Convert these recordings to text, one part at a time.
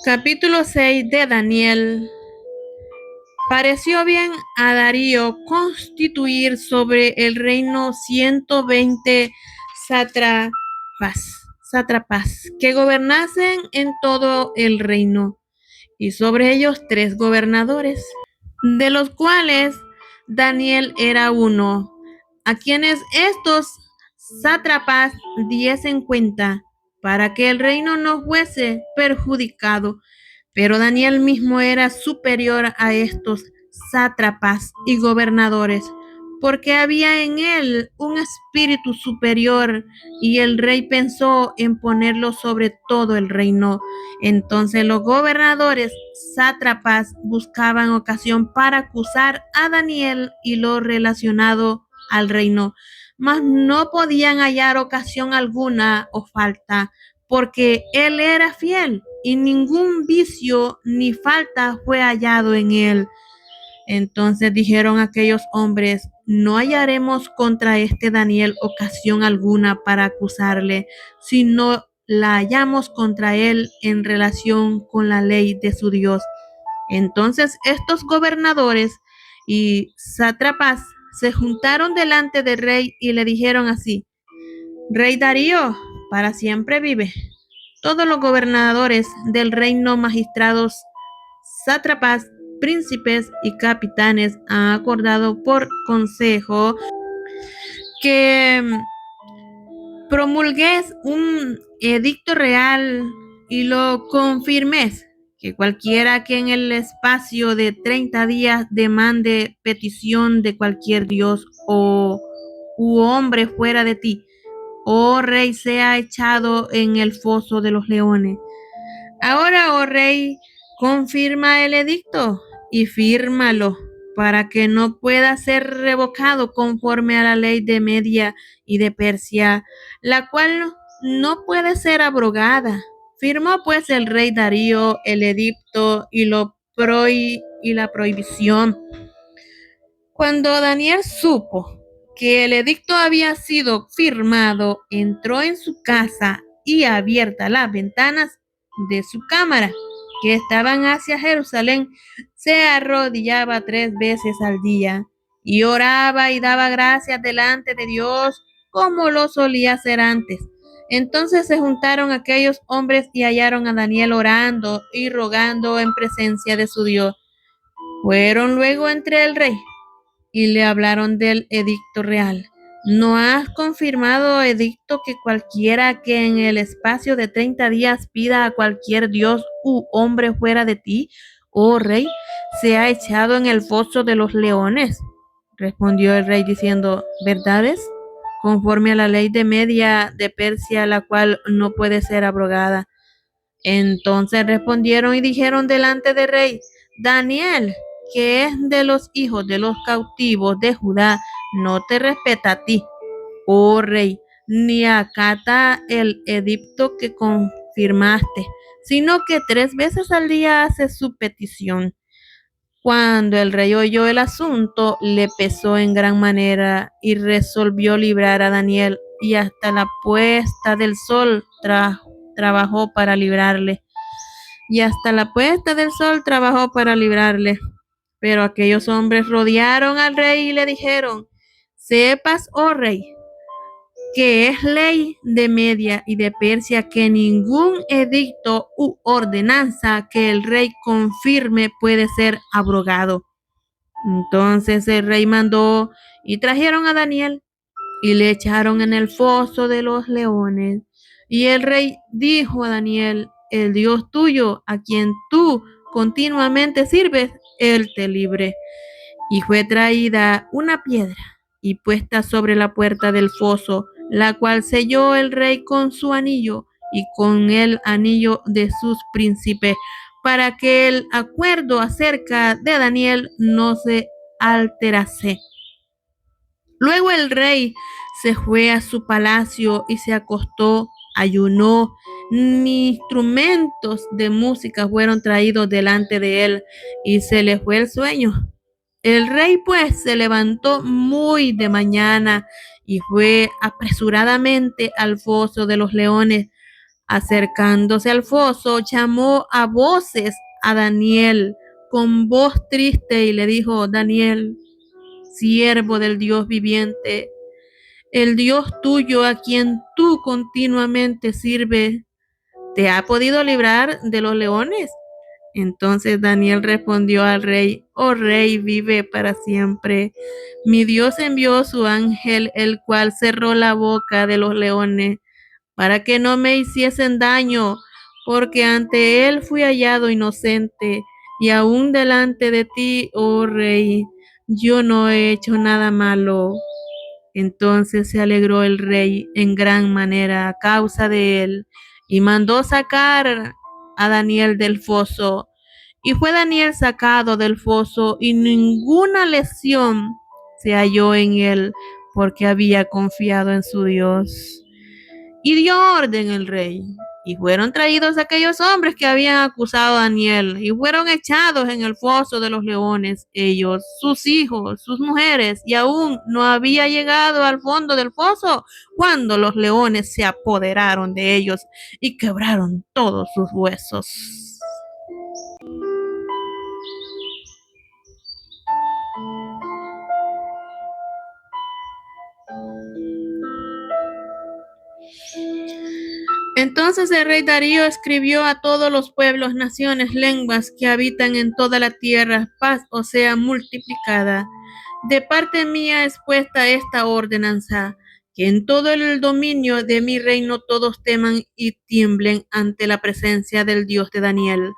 Capítulo 6 de Daniel. Pareció bien a Darío constituir sobre el reino 120 sátrapas que gobernasen en todo el reino, y sobre ellos 3 gobernadores, de los cuales Daniel era uno, a quienes estos sátrapas diesen cuenta, para que el reino no fuese perjudicado. Pero Daniel mismo era superior a estos sátrapas y gobernadores, porque había en él un espíritu superior, y el rey pensó en ponerlo sobre todo el reino. Entonces los gobernadores sátrapas buscaban ocasión para acusar a Daniel y lo relacionado al reino, mas no podían hallar ocasión alguna o falta, porque él era fiel y ningún vicio ni falta fue hallado en él. Entonces dijeron aquellos hombres: no hallaremos contra este Daniel ocasión alguna para acusarle, sino la hallamos contra él en relación con la ley de su Dios. Entonces estos gobernadores y sátrapas se juntaron delante del rey y le dijeron así: Rey Darío, para siempre vive. Todos los gobernadores del reino, magistrados, sátrapas, príncipes y capitanes han acordado por consejo que promulgues un edicto real y lo confirmes, que cualquiera que en el espacio de 30 días demande petición de cualquier dios u hombre fuera de ti, oh rey, sea echado en el foso de los leones. Ahora, oh rey, confirma el edicto y fírmalo, para que no pueda ser revocado conforme a la ley de Media y de Persia, la cual no puede ser abrogada. Firmó pues el rey Darío el edicto y la prohibición. Cuando Daniel supo que el edicto había sido firmado, entró en su casa y, abiertas las ventanas de su cámara, que estaban hacia Jerusalén, se arrodillaba 3 veces al día y oraba y daba gracias delante de Dios, como lo solía hacer antes. Entonces se juntaron aquellos hombres y hallaron a Daniel orando y rogando en presencia de su Dios. Fueron luego entre el rey y le hablaron del edicto real. ¿No has confirmado, edicto, que cualquiera que en el espacio de 30 días pida a cualquier dios u hombre fuera de ti, oh rey, sea echado en el foso de los leones? Respondió el rey diciendo: ¿verdades? Conforme a la ley de Media de Persia, la cual no puede ser abrogada. Entonces respondieron y dijeron delante del rey: Daniel, que es de los hijos de los cautivos de Judá, no te respeta a ti, oh rey, ni acata el edicto que confirmaste, sino que 3 veces al día hace su petición. Cuando el rey oyó el asunto, le pesó en gran manera y resolvió librar a Daniel, y hasta la puesta del sol trabajó para librarle. Pero aquellos hombres rodearon al rey y le dijeron: sepas, oh rey, que es ley de Media y de Persia que ningún edicto u ordenanza que el rey confirme puede ser abrogado. Entonces el rey mandó y trajeron a Daniel y le echaron en el foso de los leones. Y el rey dijo a Daniel: el Dios tuyo, a quien tú continuamente sirves, él te libre. Y fue traída una piedra y puesta sobre la puerta del foso, la cual selló el rey con su anillo y con el anillo de sus príncipes, para que el acuerdo acerca de Daniel no se alterase. Luego el rey se fue a su palacio y se acostó, ayunó, ni instrumentos de música fueron traídos delante de él, y se le fue el sueño. El rey pues se levantó muy de mañana y fue apresuradamente al foso de los leones. Acercándose al foso, llamó a voces a Daniel con voz triste y le dijo: Daniel, siervo del Dios viviente, el Dios tuyo a quien tú continuamente sirves, ¿te ha podido librar de los leones? Entonces Daniel respondió al rey: Oh rey, vive para siempre. Mi Dios envió su ángel, el cual cerró la boca de los leones para que no me hiciesen daño, porque ante él fui hallado inocente, y aún delante de ti, oh rey, yo no he hecho nada malo. Entonces se alegró el rey en gran manera a causa de él, y mandó sacar a Daniel del foso. Y fue Daniel sacado del foso, y ninguna lesión se halló en él, porque había confiado en su Dios. Y dio orden el rey, y fueron traídos aquellos hombres que habían acusado a Daniel, y fueron echados en el foso de los leones, ellos, sus hijos, sus mujeres, y aún no había llegado al fondo del foso cuando los leones se apoderaron de ellos y quebraron todos sus huesos. Entonces el rey Darío escribió a todos los pueblos, naciones, lenguas que habitan en toda la tierra: paz os sea multiplicada. De parte mía es puesta esta ordenanza, que en todo el dominio de mi reino todos teman y tiemblen ante la presencia del Dios de Daniel,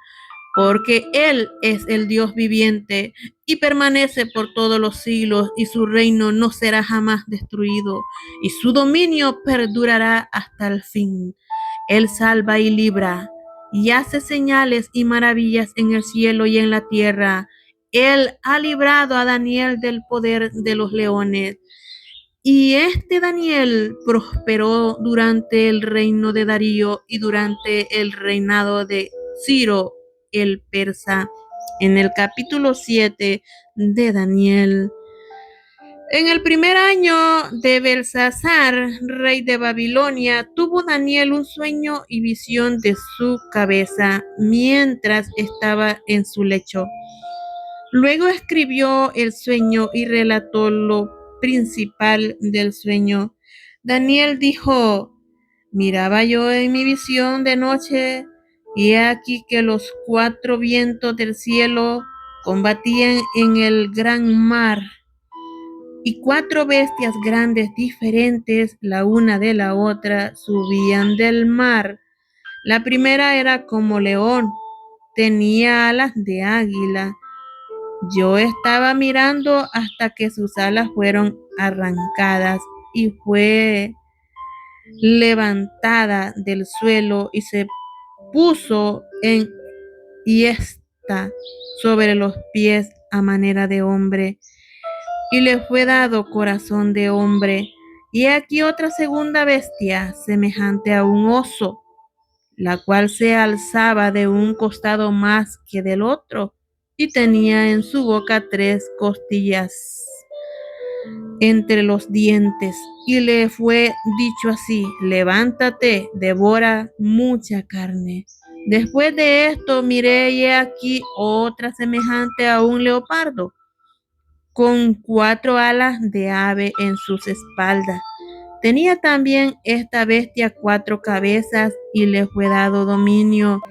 porque Él es el Dios viviente y permanece por todos los siglos, y su reino no será jamás destruido, y su dominio perdurará hasta el fin. Él salva y libra, y hace señales y maravillas en el cielo y en la tierra. Él ha librado a Daniel del poder de los leones. Y este Daniel prosperó durante el reino de Darío y durante el reinado de Ciro el persa. En el capítulo 7 de Daniel. En el primer año de Belsasar, rey de Babilonia, tuvo Daniel un sueño y visión de su cabeza mientras estaba en su lecho. Luego escribió el sueño y relató lo principal del sueño. Daniel dijo: miraba yo en mi visión de noche, y he aquí que los 4 vientos del cielo combatían en el gran mar, y 4 bestias grandes diferentes la una de la otra subían del mar. La primera era como león, tenía alas de águila. Yo estaba mirando hasta que sus alas fueron arrancadas y fue levantada del suelo y se puso en hiesta sobre los pies a manera de hombre, y le fue dado corazón de hombre. Y aquí otra segunda bestia, semejante a un oso, la cual se alzaba de un costado más que del otro, y tenía en su boca 3 costillas entre los dientes, y le fue dicho así: levántate, devora mucha carne. Después de esto miré, y aquí otra semejante a un leopardo, con 4 alas de ave en sus espaldas. Tenía también esta bestia 4 cabezas, y le fue dado dominio.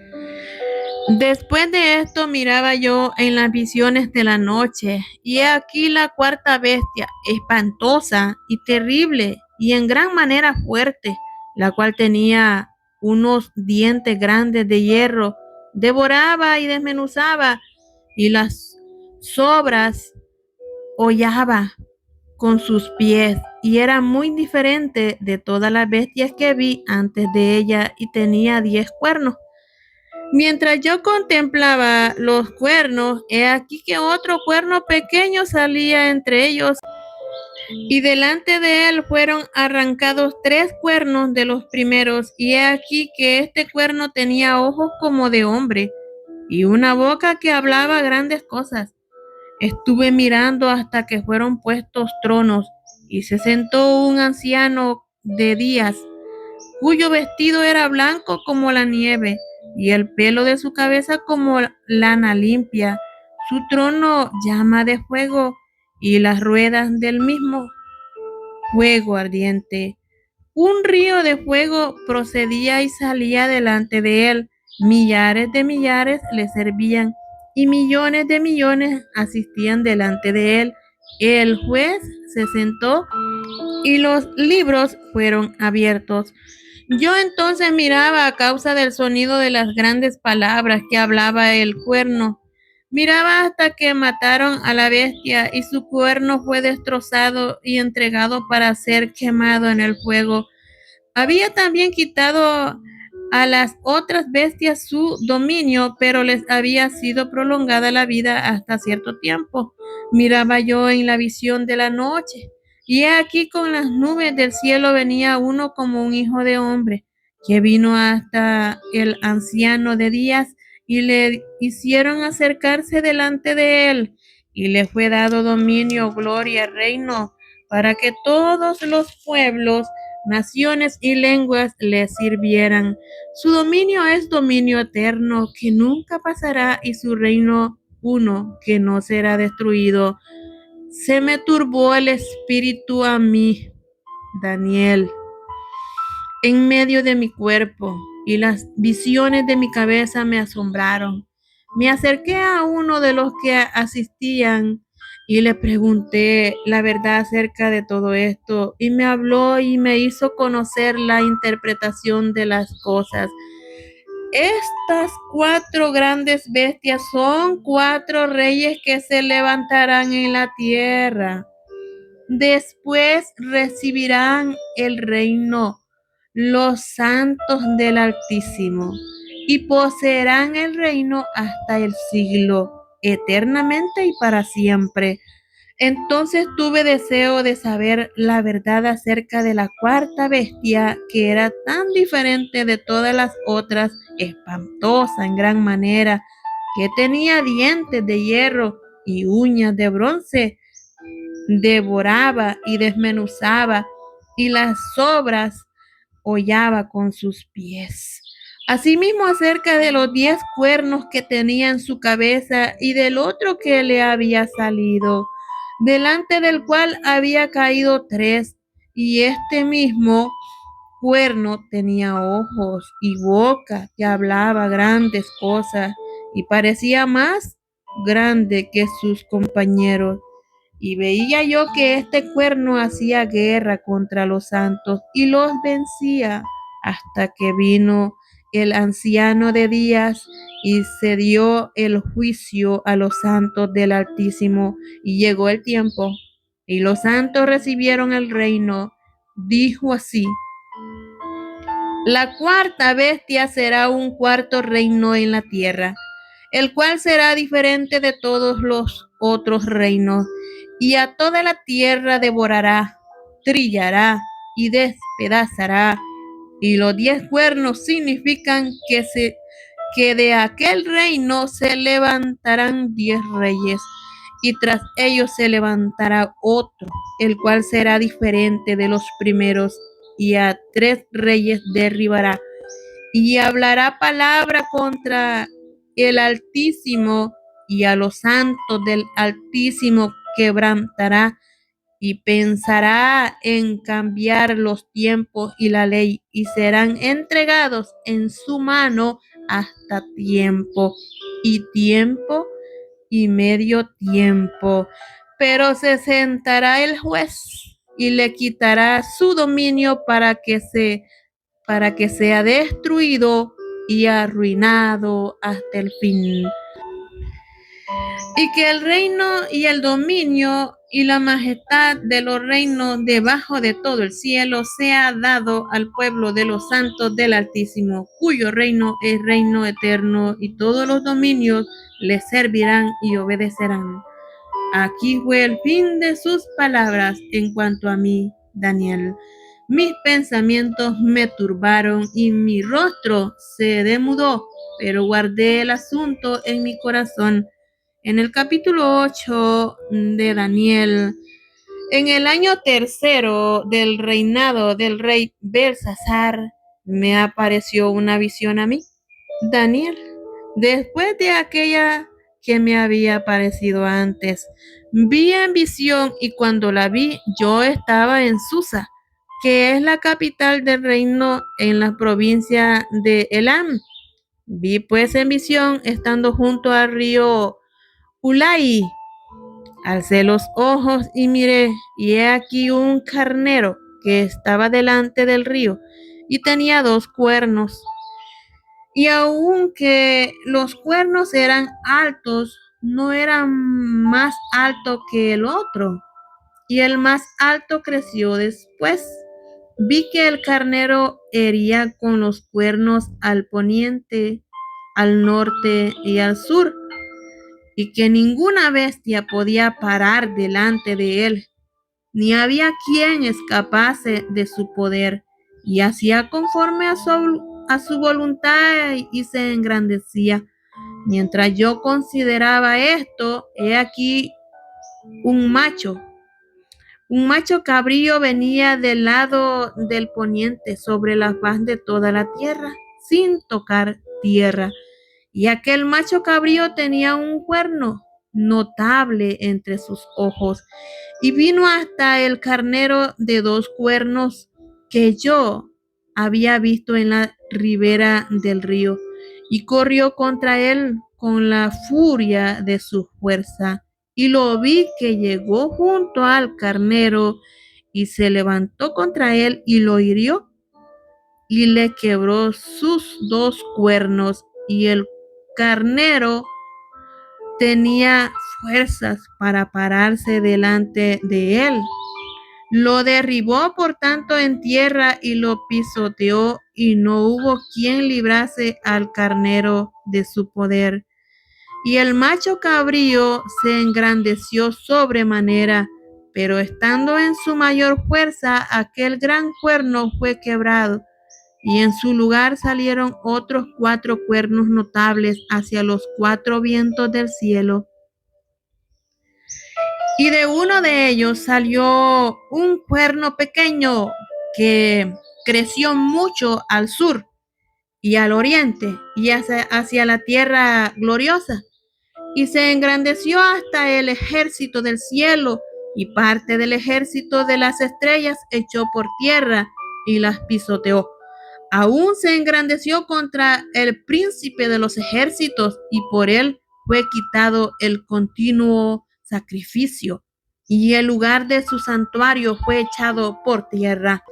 Después de esto miraba yo en las visiones de la noche, y he aquí la 4ª bestia, espantosa y terrible, y en gran manera fuerte, la cual tenía unos dientes grandes de hierro, devoraba y desmenuzaba, y las sobras hollaba con sus pies, y era muy diferente de todas las bestias que vi antes de ella, y tenía 10 cuernos. Mientras yo contemplaba los cuernos, he aquí que otro cuerno pequeño salía entre ellos, y delante de él fueron arrancados 3 cuernos de los primeros, y he aquí que este cuerno tenía ojos como de hombre, y una boca que hablaba grandes cosas. Estuve mirando hasta que fueron puestos tronos, y se sentó un anciano de días, cuyo vestido era blanco como la nieve, y el pelo de su cabeza como lana limpia. Su trono llama de fuego, y las ruedas del mismo fuego ardiente. Un río de fuego procedía y salía delante de él. Millares de millares le servían y millones de millones asistían delante de él. El juez se sentó y los libros fueron abiertos. Yo entonces miraba a causa del sonido de las grandes palabras que hablaba el cuerno. Miraba hasta que mataron a la bestia y su cuerno fue destrozado y entregado para ser quemado en el fuego. Había también quitado a las otras bestias su dominio, pero les había sido prolongada la vida hasta cierto tiempo. Miraba yo en la visión de la noche, y he aquí con las nubes del cielo venía uno como un hijo de hombre, que vino hasta el anciano de días y le hicieron acercarse delante de él, y le fue dado dominio, gloria, reino, para que todos los pueblos, naciones y lenguas le sirvieran. Su dominio es dominio eterno que nunca pasará y su reino uno que no será destruido. Se me turbó el espíritu a mí, Daniel, en medio de mi cuerpo, y las visiones de mi cabeza me asombraron. Me acerqué a uno de los que asistían y le pregunté la verdad acerca de todo esto, y me habló y me hizo conocer la interpretación de las cosas. Estas 4 grandes bestias son 4 reyes que se levantarán en la tierra. Después recibirán el reino los santos del Altísimo y poseerán el reino hasta el siglo, eternamente y para siempre. Entonces tuve deseo de saber la verdad acerca de la cuarta bestia, que era tan diferente de todas las otras, espantosa en gran manera, que tenía dientes de hierro y uñas de bronce. Devoraba y desmenuzaba, y las sobras hollaba con sus pies. Asimismo, acerca de los 10 cuernos que tenía en su cabeza y del otro que le había salido, delante del cual había caído 3, y este mismo cuerno tenía ojos y boca que hablaba grandes cosas y parecía más grande que sus compañeros. Y veía yo que este cuerno hacía guerra contra los santos y los vencía hasta que vino el anciano de días y se dio el juicio a los santos del Altísimo, y llegó el tiempo y los santos recibieron el reino. Dijo así: la cuarta bestia será un cuarto reino en la tierra, el cual será diferente de todos los otros reinos, y a toda la tierra devorará, trillará y despedazará. Y los 10 cuernos significan que de aquel reino se levantarán 10 reyes, y tras ellos se levantará otro, el cual será diferente de los primeros, y a 3 reyes derribará, y hablará palabra contra el Altísimo, y a los santos del Altísimo quebrantará, y pensará en cambiar los tiempos y la ley, y serán entregados en su mano hasta tiempo y medio tiempo. Pero se sentará el juez y le quitará su dominio para que sea destruido y arruinado hasta el fin. Y que el reino y el dominio y la majestad de los reinos debajo de todo el cielo sea dado al pueblo de los santos del Altísimo, cuyo reino es reino eterno, y todos los dominios le servirán y obedecerán. Aquí fue el fin de sus palabras. En cuanto a mí, Daniel, mis pensamientos me turbaron y mi rostro se demudó, pero guardé el asunto en mi corazón. En el capítulo 8 de Daniel, en el año tercero del reinado del rey Belsasar, me apareció una visión a mí, Daniel, después de aquella que me había aparecido antes. Vi en visión y cuando la vi, yo estaba en Susa, que es la capital del reino en la provincia de Elam. Vi pues en visión, estando junto al río Ulai, alcé los ojos y miré, y he aquí un carnero que estaba delante del río y tenía 2 cuernos. Y aunque los cuernos eran altos, no eran más alto que el otro. Y el más alto creció después. Vi que el carnero hería con los cuernos al poniente, al norte y al sur, y que ninguna bestia podía parar delante de él, ni había quien escapase de su poder, y hacía conforme a su voluntad y se engrandecía. Mientras yo consideraba esto, he aquí un macho. Un macho cabrío venía del lado del poniente sobre la faz de toda la tierra, sin tocar tierra. Y aquel macho cabrío tenía un cuerno notable entre sus ojos, y vino hasta el carnero de 2 cuernos que yo había visto en la ribera del río, y corrió contra él con la furia de su fuerza. Y lo vi que llegó junto al carnero y se levantó contra él y lo hirió y le quebró sus 2 cuernos, y el carnero tenía fuerzas para pararse delante de él. Lo derribó por tanto en tierra y lo pisoteó, y no hubo quien librase al carnero de su poder. Y el macho cabrío se engrandeció sobremanera, pero estando en su mayor fuerza, aquel gran cuerno fue quebrado, y en su lugar salieron otros 4 cuernos notables hacia los 4 vientos del cielo. Y de uno de ellos salió un cuerno pequeño que creció mucho al sur y al oriente y hacia la tierra gloriosa, y se engrandeció hasta el ejército del cielo, y parte del ejército de las estrellas echó por tierra y las pisoteó. Aún se engrandeció contra el príncipe de los ejércitos, y por él fue quitado el continuo sacrificio, y el lugar de su santuario fue echado por tierra.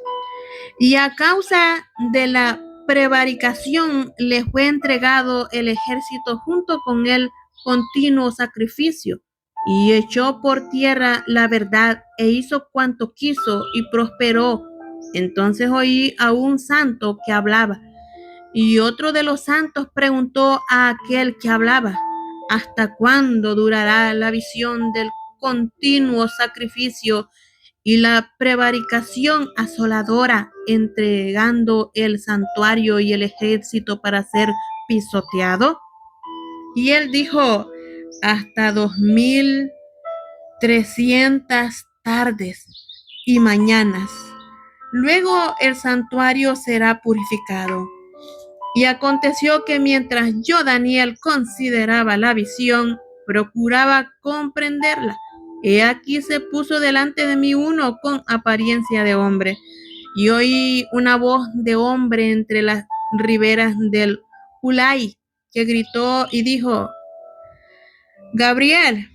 Y a causa de la prevaricación le fue entregado el ejército junto con el continuo sacrificio, y echó por tierra la verdad e hizo cuanto quiso y prosperó. Entonces oí a un santo que hablaba, y otro de los santos preguntó a aquel que hablaba: ¿hasta cuándo durará la visión del continuo sacrificio y la prevaricación asoladora, entregando el santuario y el ejército para ser pisoteado? Y él dijo: hasta 2300 tardes y mañanas. Luego el santuario será purificado. Y aconteció que mientras yo, Daniel, consideraba la visión, procuraba comprenderla, he aquí se puso delante de mí uno con apariencia de hombre, y oí una voz de hombre entre las riberas del Ulai, que gritó y dijo: Gabriel,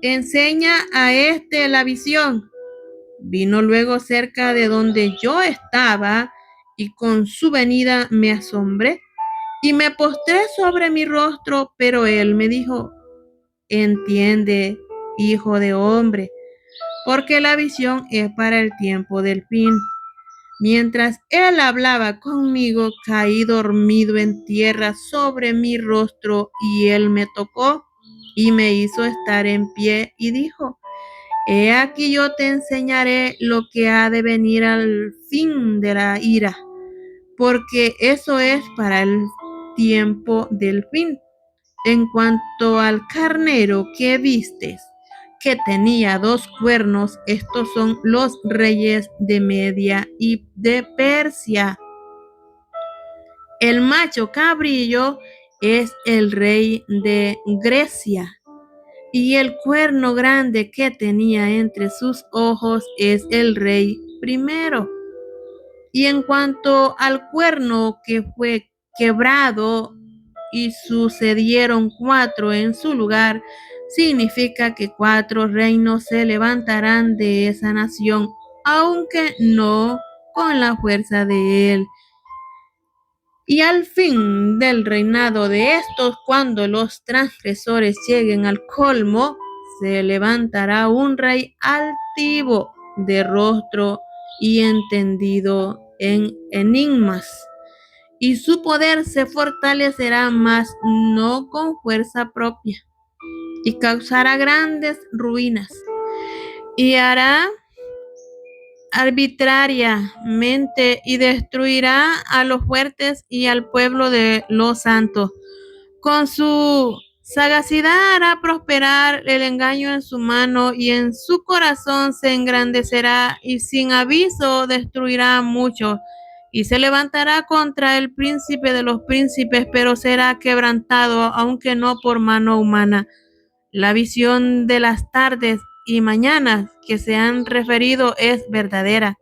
enseña a este la visión. Vino luego cerca de donde yo estaba, y con su venida me asombré y me postré sobre mi rostro, pero él me dijo: entiende, hijo de hombre, porque la visión es para el tiempo del fin. Mientras él hablaba conmigo, caí dormido en tierra sobre mi rostro, y él me tocó y me hizo estar en pie y dijo: he aquí yo te enseñaré lo que ha de venir al fin de la ira, porque eso es para el tiempo del fin. En cuanto al carnero que vistes, que tenía 2 cuernos, estos son los reyes de Media y de Persia. El macho cabrillo es el rey de Grecia, y el cuerno grande que tenía entre sus ojos es el rey primero. Y en cuanto al cuerno que fue quebrado y sucedieron 4 en su lugar, significa que 4 reinos se levantarán de esa nación, aunque no con la fuerza de él. Y al fin del reinado de estos, cuando los transgresores lleguen al colmo, se levantará un rey altivo de rostro y entendido en enigmas, y su poder se fortalecerá más no con fuerza propia, y causará grandes ruinas, y hará arbitrariamente y destruirá a los fuertes y al pueblo de los santos. Con su sagacidad hará prosperar el engaño en su mano, y en su corazón se engrandecerá, y sin aviso destruirá a muchos. Y se levantará contra el príncipe de los príncipes, pero será quebrantado, aunque no por mano humana. La visión de las tardes y mañanas que se han referido es verdadera,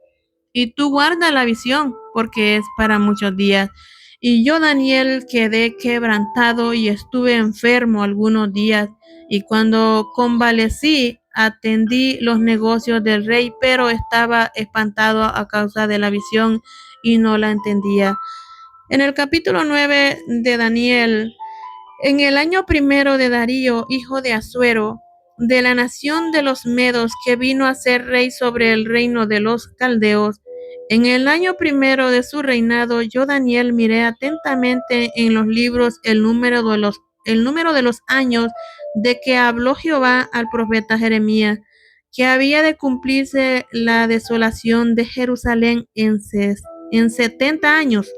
y tú guarda la visión, porque es para muchos días. Y yo, Daniel, quedé quebrantado y estuve enfermo algunos días, y cuando convalecí, atendí los negocios del rey, pero estaba espantado a causa de la visión y no la entendía. En el capítulo 9 de Daniel, en el año primero de Darío, hijo de Asuero, de la nación de los Medos, que vino a ser rey sobre el reino de los caldeos, en el año primero de su reinado, yo, Daniel, miré atentamente en los libros el número de los años de que habló Jehová al profeta Jeremías, que había de cumplirse la desolación de Jerusalén en 70 años.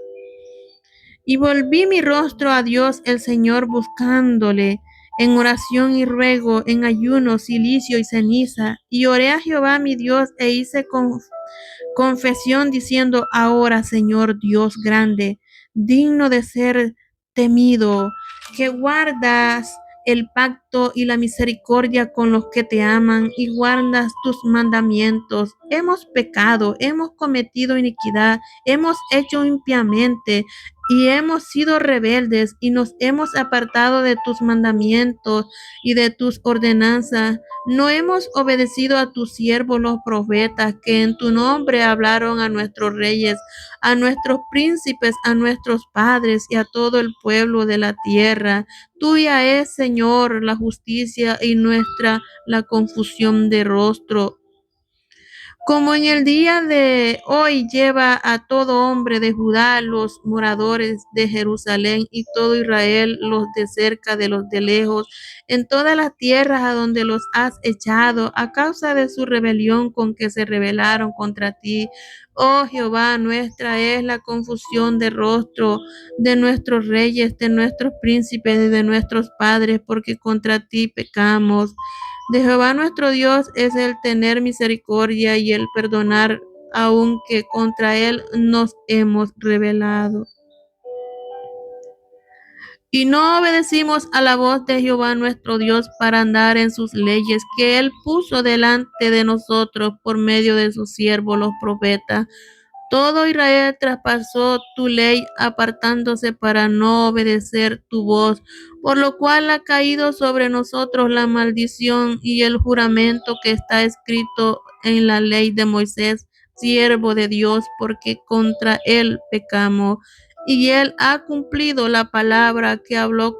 Y volví mi rostro a Dios el Señor, buscándole en oración y ruego, en ayuno, cilicio y ceniza. Y oré a Jehová mi Dios e hice confesión diciendo: ahora, Señor Dios grande, digno de ser temido, que guardas el pacto y la misericordia con los que te aman y guardas tus mandamientos. Hemos pecado, hemos cometido iniquidad, hemos hecho impiamente y hemos sido rebeldes, y nos hemos apartado de tus mandamientos y de tus ordenanzas. No hemos obedecido a tus siervos los profetas, que en tu nombre hablaron a nuestros reyes, a nuestros príncipes, a nuestros padres y a todo el pueblo de la tierra. Tuya es, Señor, la justicia, y nuestra la confusión de rostro. Como en el día de hoy lleva a todo hombre de Judá, los moradores de Jerusalén y todo Israel, los de cerca de los de lejos, en todas las tierras a donde los has echado, a causa de su rebelión con que se rebelaron contra ti. Oh Jehová, nuestra es la confusión de rostro de nuestros reyes, de nuestros príncipes y de nuestros padres, porque contra ti pecamos. De Jehová nuestro Dios es el tener misericordia y el perdonar, aunque contra él nos hemos rebelado. Y no obedecimos a la voz de Jehová nuestro Dios para andar en sus leyes que él puso delante de nosotros por medio de sus siervos los profetas. Todo Israel traspasó tu ley, apartándose para no obedecer tu voz, por lo cual ha caído sobre nosotros la maldición y el juramento que está escrito en la ley de Moisés, siervo de Dios, porque contra él pecamos. Y él ha cumplido la palabra que habló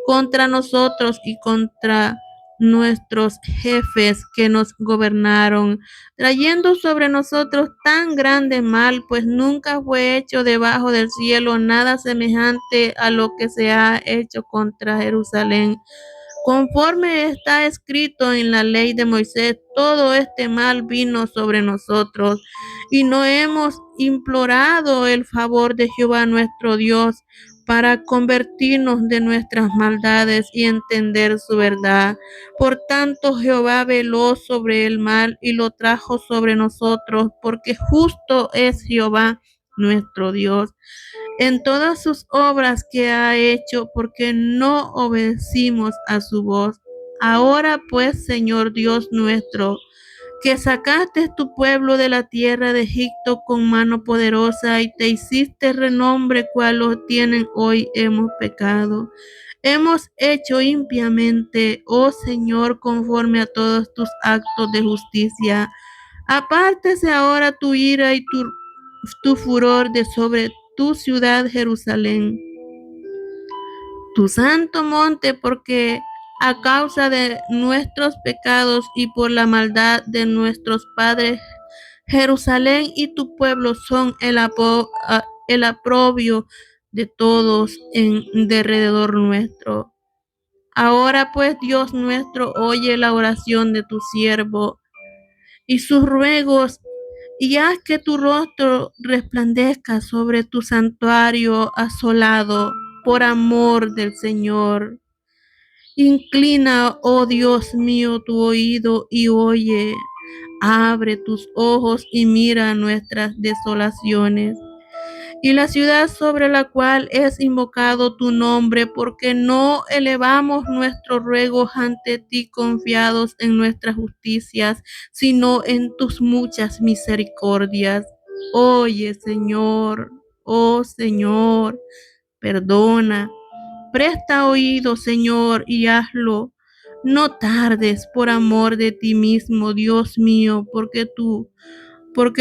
contra nosotros y contra nuestros jefes que nos gobernaron, trayendo sobre nosotros tan grande mal, pues nunca fue hecho debajo del cielo nada semejante a lo que se ha hecho contra Jerusalén. Conforme está escrito en la ley de Moisés, todo este mal vino sobre nosotros, y no hemos implorado el favor de Jehová nuestro Dios para convertirnos de nuestras maldades y entender su verdad. Por tanto, Jehová veló sobre el mal y lo trajo sobre nosotros, porque justo es Jehová nuestro Dios. en todas sus obras que ha hecho, porque no obedecimos a su voz. Ahora pues, Señor Dios nuestro, que sacaste tu pueblo de la tierra de Egipto con mano poderosa y te hiciste renombre cual lo tienen hoy, hemos pecado. Hemos hecho impiamente, oh Señor, conforme a todos tus actos de justicia. Apártese ahora tu ira y tu furor de sobre tu ciudad Jerusalén, tu santo monte, porque a causa de nuestros pecados y por la maldad de nuestros padres, Jerusalén y tu pueblo son el aprobio de todos en derredor nuestro. Ahora pues, Dios nuestro, oye la oración de tu siervo y sus ruegos, y haz que tu rostro resplandezca sobre tu santuario asolado por amor del Señor. Inclina, oh Dios mío, tu oído y oye. Abre tus ojos y mira nuestras desolaciones y la ciudad sobre la cual es invocado tu nombre, porque no elevamos nuestros ruegos ante ti confiados en nuestras justicias, sino en tus muchas misericordias. Oye, Señor, oh Señor, perdona. Presta oído, Señor, y hazlo. No tardes por amor de ti mismo, Dios mío, porque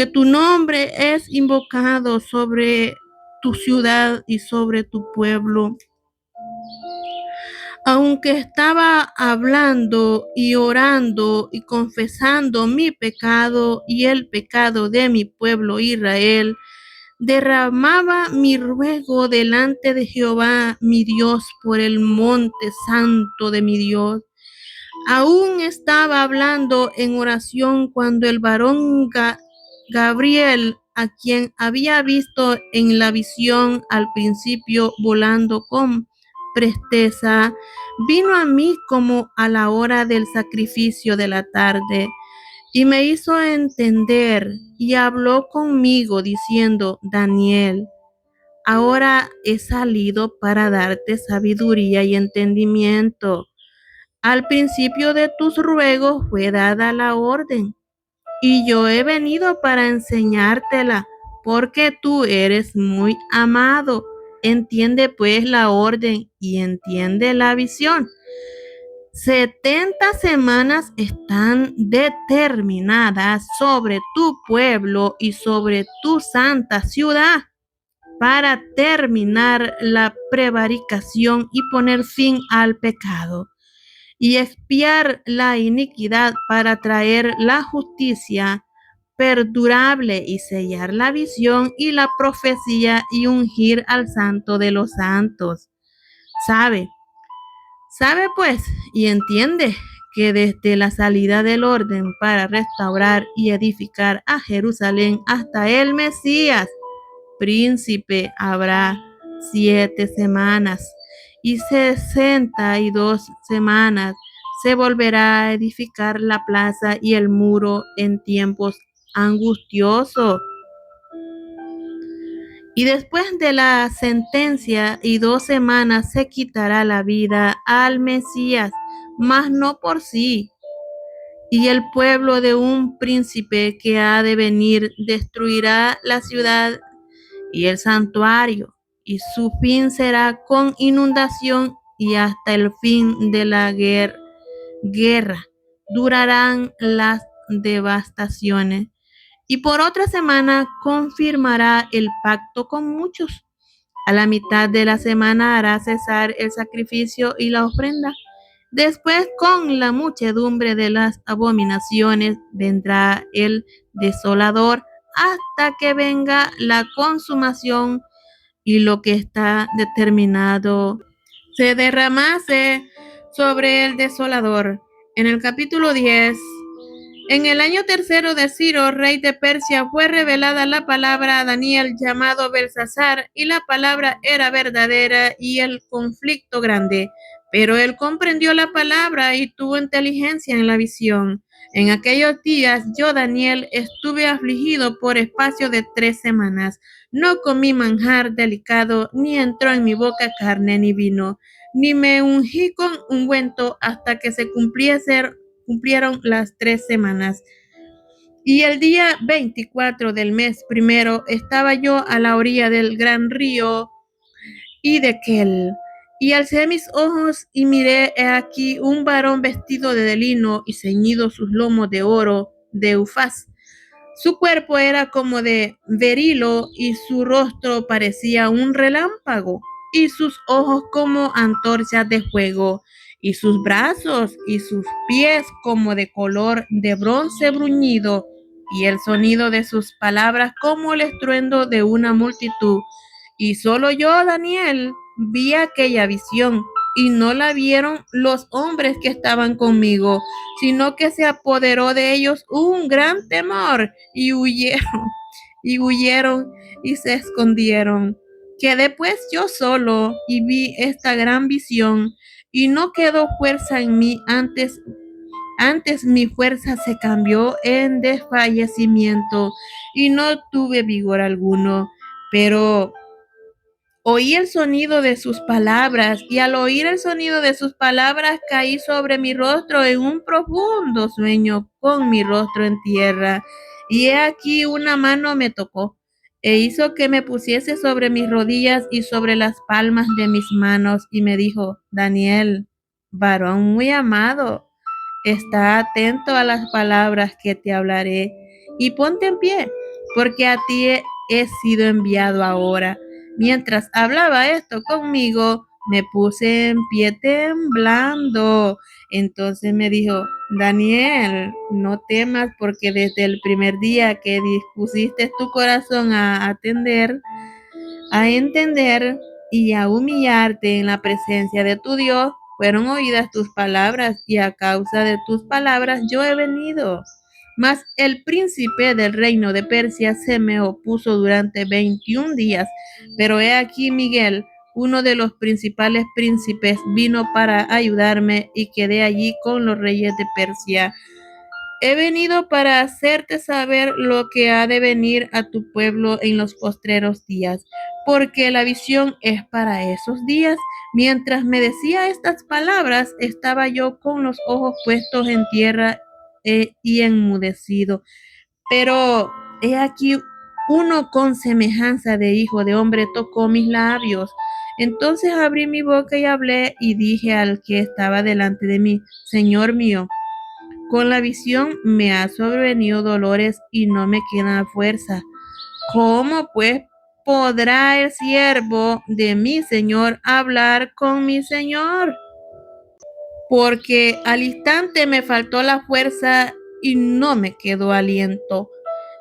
tu nombre es invocado sobre tu ciudad y sobre tu pueblo. Aunque estaba hablando y orando y confesando mi pecado y el pecado de mi pueblo Israel, derramaba mi ruego delante de Jehová mi Dios por el monte santo de mi Dios. Aún estaba hablando en oración cuando el varón Gabriel, a quien había visto en la visión al principio volando con presteza, vino a mí como a la hora del sacrificio de la tarde y me hizo entender y habló conmigo diciendo: Daniel, ahora he salido para darte sabiduría y entendimiento. Al principio de tus ruegos fue dada la orden, y yo he venido para enseñártela, porque tú eres muy amado. Entiende pues la orden y entiende la visión. 70 semanas están determinadas sobre tu pueblo y sobre tu santa ciudad para terminar la prevaricación y poner fin al pecado y expiar la iniquidad para traer la justicia perdurable y sellar la visión y la profecía y ungir al santo de los santos. Sabe pues y entiende que desde la salida del orden para restaurar y edificar a Jerusalén hasta el Mesías, príncipe, habrá 7 semanas y 62 semanas. Se volverá a edificar la plaza y el muro en tiempos angustiosos. Y después de la sentencia y 2 semanas se quitará la vida al Mesías, mas no por sí. Y el pueblo de un príncipe que ha de venir destruirá la ciudad y el santuario, y su fin será con inundación, y hasta el fin de la guerra durarán las devastaciones. Y por otra semana confirmará el pacto con muchos. A la mitad de la semana hará cesar el sacrificio y la ofrenda. Después, con la muchedumbre de las abominaciones, vendrá el desolador hasta que venga la consumación y lo que está determinado se derramase sobre el desolador. En el capítulo 10 En el año tercero de Ciro, rey de Persia, fue revelada la palabra a Daniel llamado Belsasar, y la palabra era verdadera y el conflicto grande. Pero él comprendió la palabra y tuvo inteligencia en la visión. En aquellos días yo, Daniel, estuve afligido por espacio de 3 semanas. No comí manjar delicado, ni entró en mi boca carne ni vino, ni me ungí con ungüento hasta que se cumplieron las 3 semanas. Y el día 24 del mes primero estaba yo a la orilla del gran río Hiddekel, y alcé mis ojos y miré aquí un varón vestido de lino y ceñido sus lomos de oro de Ufaz. Su cuerpo era como de berilo y su rostro parecía un relámpago y sus ojos como antorchas de fuego y sus brazos y sus pies como de color de bronce bruñido y el sonido de sus palabras como el estruendo de una multitud. Y solo yo, Daniel, vi aquella visión y no la vieron los hombres que estaban conmigo, sino que se apoderó de ellos un gran temor y huyeron y se escondieron. Quedé pues yo solo y vi esta gran visión y no quedó fuerza en mí antes mi fuerza se cambió en desfallecimiento y no tuve vigor alguno, pero oí el sonido de sus palabras, y al oír el sonido de sus palabras caí sobre mi rostro en un profundo sueño, con mi rostro en tierra. Y he aquí una mano me tocó, e hizo que me pusiese sobre mis rodillas y sobre las palmas de mis manos, y me dijo: Daniel, varón muy amado, está atento a las palabras que te hablaré, y ponte en pie, porque a ti he sido enviado ahora. Mientras hablaba esto conmigo, me puse en pie temblando. Entonces me dijo: Daniel, no temas, porque desde el primer día que dispusiste tu corazón a entender y a humillarte en la presencia de tu Dios, fueron oídas tus palabras, y a causa de tus palabras yo he venido. Mas el príncipe del reino de Persia se me opuso durante 21 días, pero he aquí Miguel, uno de los principales príncipes, vino para ayudarme y quedé allí con los reyes de Persia. He venido para hacerte saber lo que ha de venir a tu pueblo en los postreros días, porque la visión es para esos días. Mientras me decía estas palabras, estaba yo con los ojos puestos en tierra y enmudecido. Pero he aquí uno con semejanza de hijo de hombre tocó mis labios. Entonces abrí mi boca y hablé y dije al que estaba delante de mí: Señor mío, con la visión me ha sobrevenido dolores y no me queda fuerza. ¿Cómo pues podrá el siervo de mi Señor hablar con mi Señor? Porque al instante me faltó la fuerza y no me quedó aliento.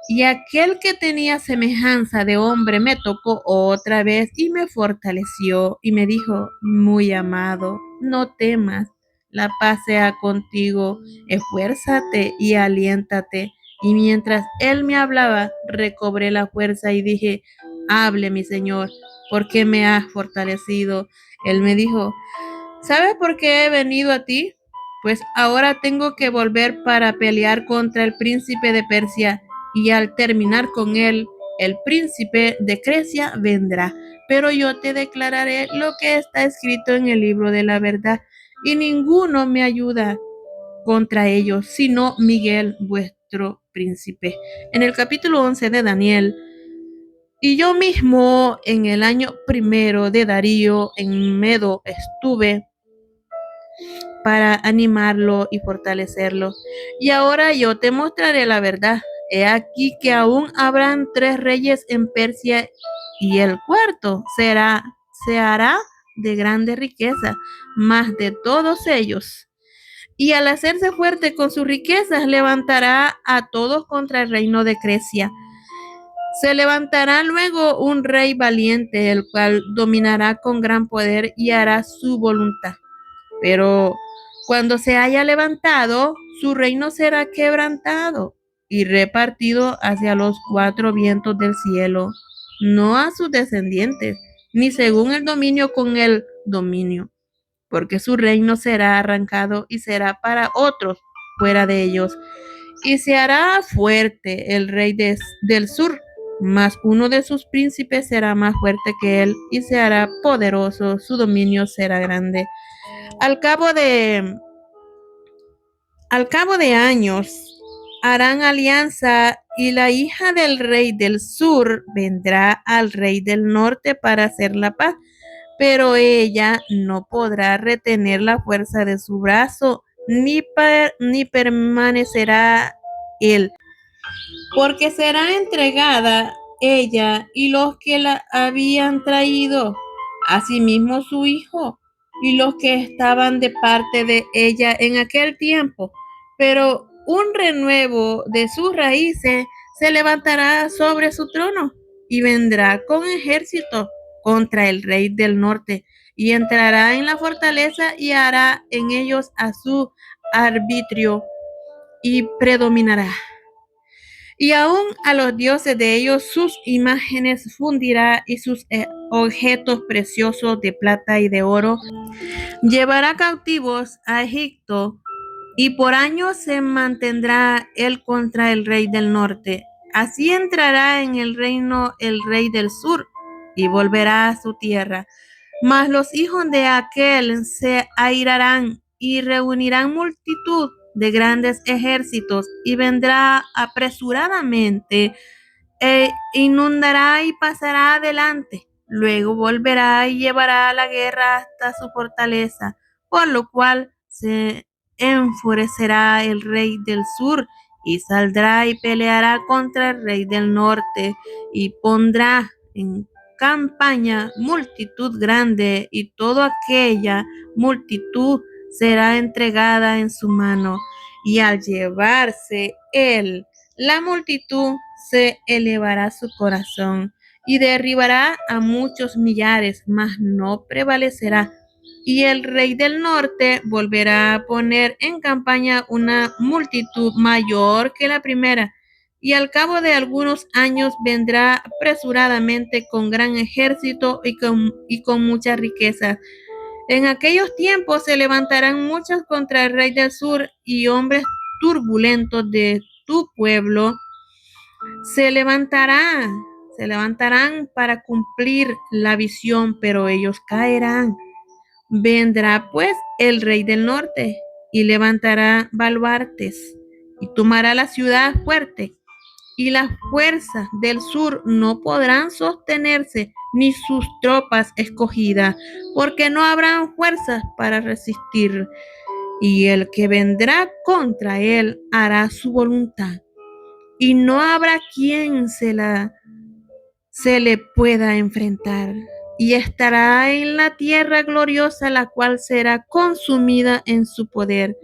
Y aquel que tenía semejanza de hombre me tocó otra vez y me fortaleció y me dijo: muy amado, no temas, la paz sea contigo, esfuérzate y aliéntate. Y mientras él me hablaba, recobré la fuerza y dije: hable, mi Señor, porque me has fortalecido. Él me dijo: ¿sabes por qué he venido a ti? Pues ahora tengo que volver para pelear contra el príncipe de Persia, y al terminar con él, el príncipe de Grecia vendrá. Pero yo te declararé lo que está escrito en el libro de la verdad, y ninguno me ayuda contra ellos, sino Miguel, vuestro príncipe. En el capítulo 11 de Daniel. Y yo mismo en el año primero de Darío en Medo estuve para animarlo y fortalecerlo. Y ahora yo te mostraré la verdad. He aquí que aún habrán 3 reyes en Persia, y el cuarto se hará de grande riqueza, más de todos ellos. Y al hacerse fuerte con sus riquezas, levantará a todos contra el reino de Grecia. Se levantará luego un rey valiente, el cual dominará con gran poder y hará su voluntad. Pero cuando se haya levantado, su reino será quebrantado y repartido hacia los 4 vientos del cielo, no a sus descendientes, ni según el dominio con el dominio, porque su reino será arrancado y será para otros fuera de ellos. Y se hará fuerte el rey del sur, mas uno de sus príncipes será más fuerte que él y se hará poderoso, su dominio será grande. Al cabo de años harán alianza y la hija del rey del sur vendrá al rey del norte para hacer la paz, pero ella no podrá retener la fuerza de su brazo, ni permanecerá él, porque será entregada ella y los que la habían traído, asimismo su hijo y los que estaban de parte de ella en aquel tiempo. Pero un renuevo de sus raíces se levantará sobre su trono y vendrá con ejército contra el rey del norte y entrará en la fortaleza y hará en ellos a su arbitrio y predominará. Y aún a los dioses de ellos sus imágenes fundirá y sus objetos preciosos de plata y de oro llevará cautivos a Egipto, y por años se mantendrá él contra el rey del norte. Así entrará en el reino el rey del sur y volverá a su tierra. Mas los hijos de aquel se airarán y reunirán multitud de grandes ejércitos y vendrá apresuradamente e inundará y pasará adelante. Luego volverá y llevará la guerra hasta su fortaleza, por lo cual se enfurecerá el rey del sur y saldrá y peleará contra el rey del norte y pondrá en campaña multitud grande y toda aquella multitud será entregada en su mano. Y al llevarse él la multitud, se elevará su corazón y derribará a muchos millares, mas no prevalecerá. Y el rey del norte volverá a poner en campaña una multitud mayor que la primera, y al cabo de algunos años vendrá apresuradamente con gran ejército y con mucha riqueza. En aquellos tiempos se levantarán muchos contra el rey del sur, y hombres turbulentos de tu pueblo se levantarán para cumplir la visión, pero ellos caerán. Vendrá pues el rey del norte y levantará baluartes y tomará la ciudad fuerte, y las fuerzas del sur no podrán sostenerse, ni sus tropas escogidas, porque no habrán fuerzas para resistir. Y el que vendrá contra él hará su voluntad, y no habrá quien se le pueda enfrentar. Y estará en la tierra gloriosa, la cual será consumida en su poder.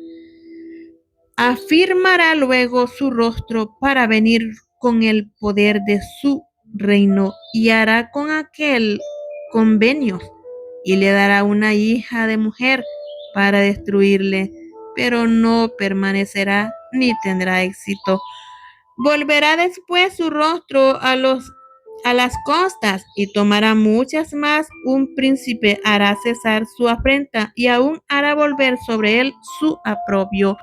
Afirmará luego su rostro para venir con el poder de su reino, y hará con aquel convenios, y le dará una hija de mujer para destruirle, pero no permanecerá ni tendrá éxito. Volverá después su rostro a las costas y tomará muchas más. Un príncipe hará cesar su afrenta y aún hará volver sobre él su aprobio.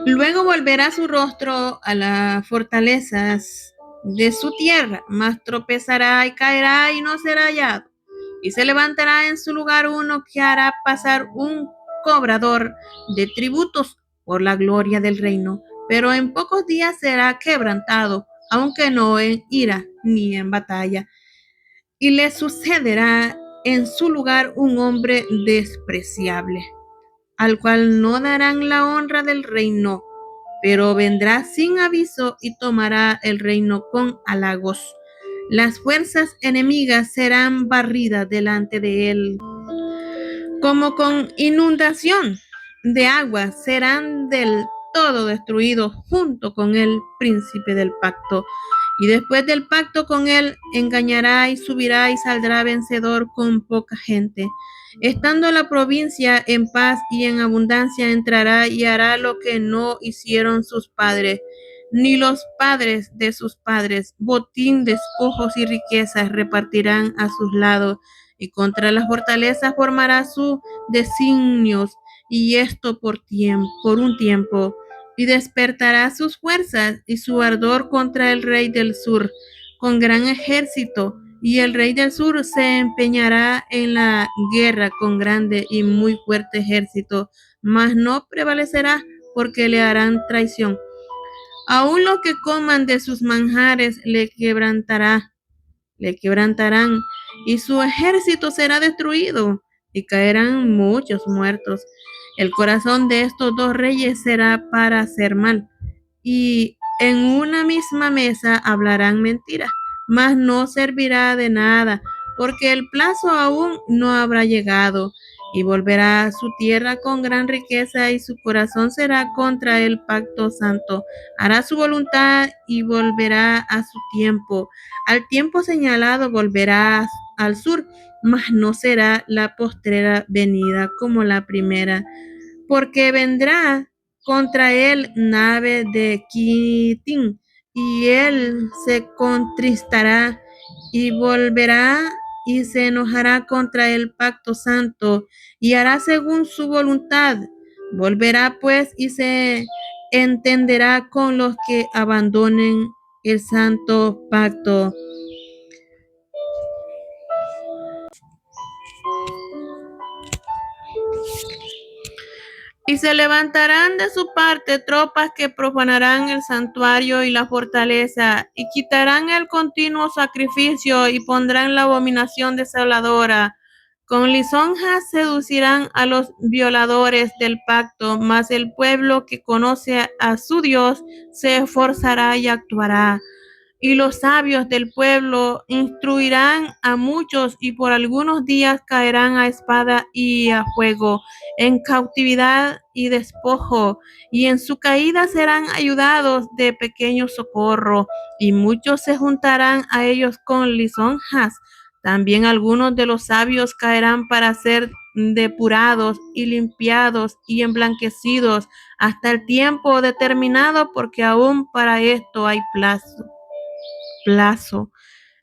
Luego volverá su rostro a las fortalezas de su tierra, mas tropezará y caerá y no será hallado. Y se levantará en su lugar uno que hará pasar un cobrador de tributos por la gloria del reino, pero en pocos días será quebrantado, aunque no en ira ni en batalla. Y le sucederá en su lugar un hombre despreciable, al cual no darán la honra del reino, pero vendrá sin aviso y tomará el reino con halagos. Las fuerzas enemigas serán barridas delante de él, como con inundación de agua, serán del todo destruidos junto con el príncipe del pacto. Y después del pacto con él, engañará y subirá y saldrá vencedor con poca gente. Estando la provincia en paz y en abundancia, entrará y hará lo que no hicieron sus padres, ni los padres de sus padres. Botín, despojos y riquezas repartirán a sus lados, y contra las fortalezas formará sus designios, y esto por un tiempo. Y despertará sus fuerzas y su ardor contra el rey del sur, con gran ejército, y el rey del sur se empeñará en la guerra con grande y muy fuerte ejército, mas no prevalecerá, porque le harán traición. Aun lo que coman de sus manjares le quebrantarán, y su ejército será destruido, y caerán muchos muertos. El corazón de estos dos reyes será para hacer mal, y en una misma mesa hablarán mentira, mas no servirá de nada, porque el plazo aún no habrá llegado, y volverá a su tierra con gran riqueza, y su corazón será contra el pacto santo. Hará su voluntad y volverá a su tiempo. Al tiempo señalado volverá al sur, mas no será la postrera venida como la primera, porque vendrá contra él nave de Quitín, y él se contristará y volverá y se enojará contra el pacto santo, y hará según su voluntad. Volverá pues y se entenderá con los que abandonen el santo pacto. Y se levantarán de su parte tropas que profanarán el santuario y la fortaleza, y quitarán el continuo sacrificio, y pondrán la abominación desoladora. Con lisonjas seducirán a los violadores del pacto, mas el pueblo que conoce a su Dios se esforzará y actuará. Y los sabios del pueblo instruirán a muchos, y por algunos días caerán a espada y a fuego, en cautividad y despojo, y en su caída serán ayudados de pequeño socorro, y muchos se juntarán a ellos con lisonjas. También algunos de los sabios caerán para ser depurados y limpiados y emblanquecidos hasta el tiempo determinado, porque aún para esto hay plazo.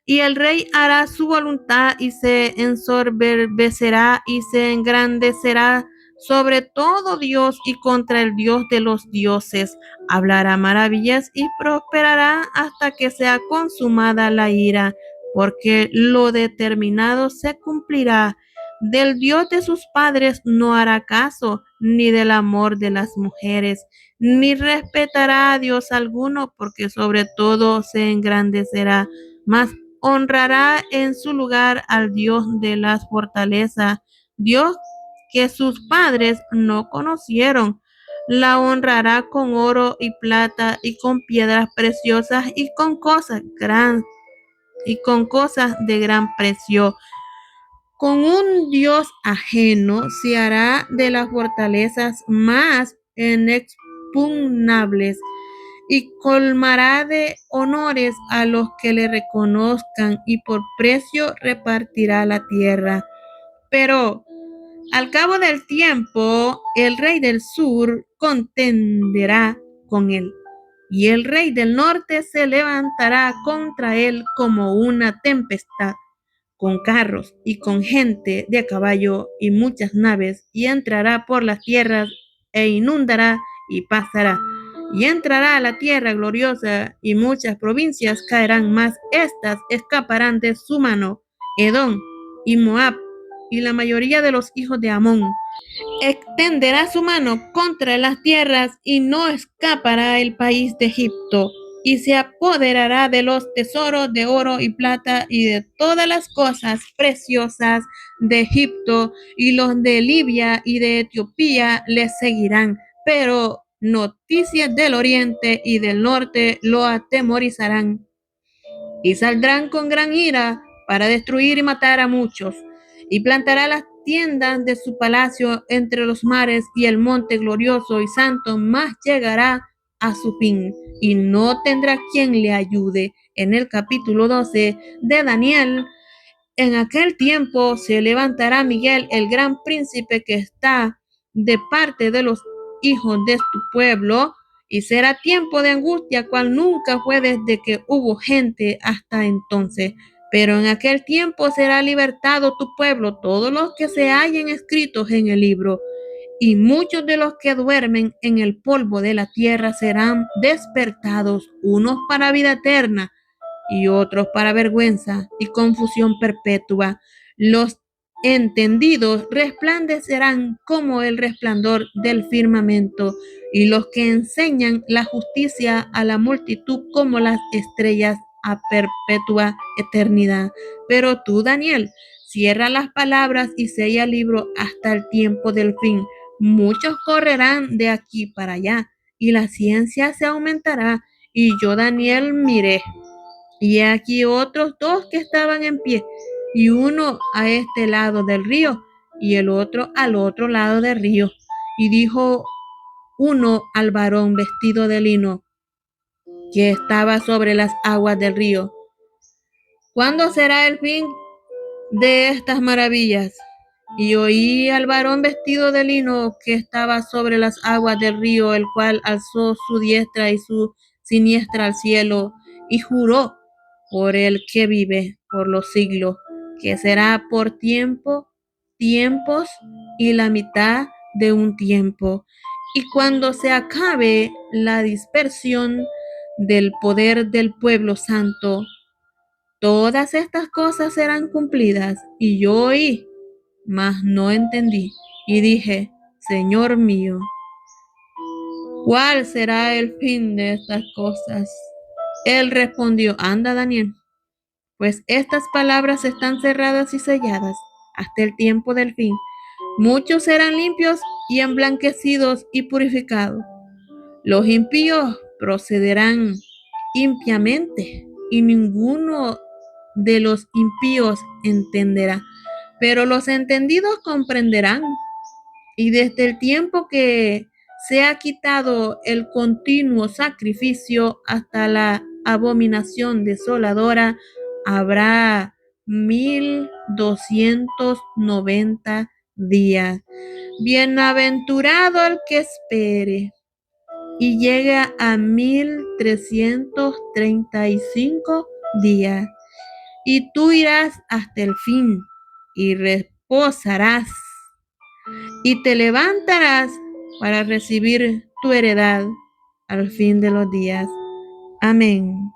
Y el rey hará su voluntad y se ensoberbecerá y se engrandecerá sobre todo Dios y contra el Dios de los dioses. Hablará maravillas y prosperará hasta que sea consumada la ira, porque lo determinado se cumplirá. Del Dios de sus padres no hará caso, ni del amor de las mujeres, ni respetará a Dios alguno, porque sobre todo se engrandecerá, mas honrará en su lugar al Dios de las fortalezas, Dios que sus padres no conocieron. La honrará con oro y plata y con piedras preciosas y con cosas de gran precio. Con un Dios ajeno se hará de las fortalezas más inexpugnables, y colmará de honores a los que le reconozcan, y por precio repartirá la tierra. Pero al cabo del tiempo, el rey del sur contenderá con él, y el rey del norte se levantará contra él como una tempestad, con carros y con gente de a caballo y muchas naves, y entrará por las tierras e inundará y pasará. Y entrará a la tierra gloriosa, y muchas provincias caerán, mas estas escaparán de su mano: Edom y Moab, y la mayoría de los hijos de Amón. Extenderá su mano contra las tierras, y no escapará el país de Egipto, y se apoderará de los tesoros de oro y plata y de todas las cosas preciosas de Egipto, y los de Libia y de Etiopía le seguirán, pero noticias del oriente y del norte lo atemorizarán, y saldrán con gran ira para destruir y matar a muchos, y plantará las tiendas de su palacio entre los mares y el monte glorioso y santo, mas llegará a su fin y no tendrá quien le ayude. En el capítulo 12 de Daniel, En aquel tiempo se levantará Miguel, el gran príncipe que está de parte de los hijos de tu pueblo, y será tiempo de angustia cual nunca fue desde que hubo gente hasta entonces. Pero en aquel tiempo será libertado tu pueblo, todos los que se hallen escritos en el libro, y muchos de los que duermen en el polvo de la tierra serán despertados, unos para vida eterna y otros para vergüenza y confusión perpetua. Los entendidos resplandecerán como el resplandor del firmamento, y los que enseñan la justicia a la multitud como las estrellas a perpetua eternidad. Pero tú, Daniel, cierra las palabras y sella el libro hasta el tiempo del fin. Muchos correrán de aquí para allá, y la ciencia se aumentará. Y yo, Daniel, miré, y aquí otros dos que estaban en pie, y uno a este lado del río, y el otro al otro lado del río. Y dijo uno al varón vestido de lino, que estaba sobre las aguas del río: ¿cuándo será el fin de estas maravillas? Y oí al varón vestido de lino que estaba sobre las aguas del río, el cual alzó su diestra y su siniestra al cielo, y juró por el que vive por los siglos, que será por tiempos y la mitad de un tiempo. Y cuando se acabe la dispersión del poder del pueblo santo, todas estas cosas serán cumplidas. Y yo oí, mas no entendí. Y dije: Señor mío, ¿cuál será el fin de estas cosas? Él respondió: anda, Daniel, pues estas palabras están cerradas y selladas hasta el tiempo del fin. Muchos serán limpios y emblanquecidos y purificados. Los impíos procederán impiamente, y ninguno de los impíos entenderá, pero los entendidos comprenderán. Y desde el tiempo que se ha quitado el continuo sacrificio hasta la abominación desoladora, habrá 1290 días. Bienaventurado el que espere y llega a 1335 días. Y tú irás hasta el fin y reposarás y te levantarás para recibir tu heredad al fin de los días. Amén.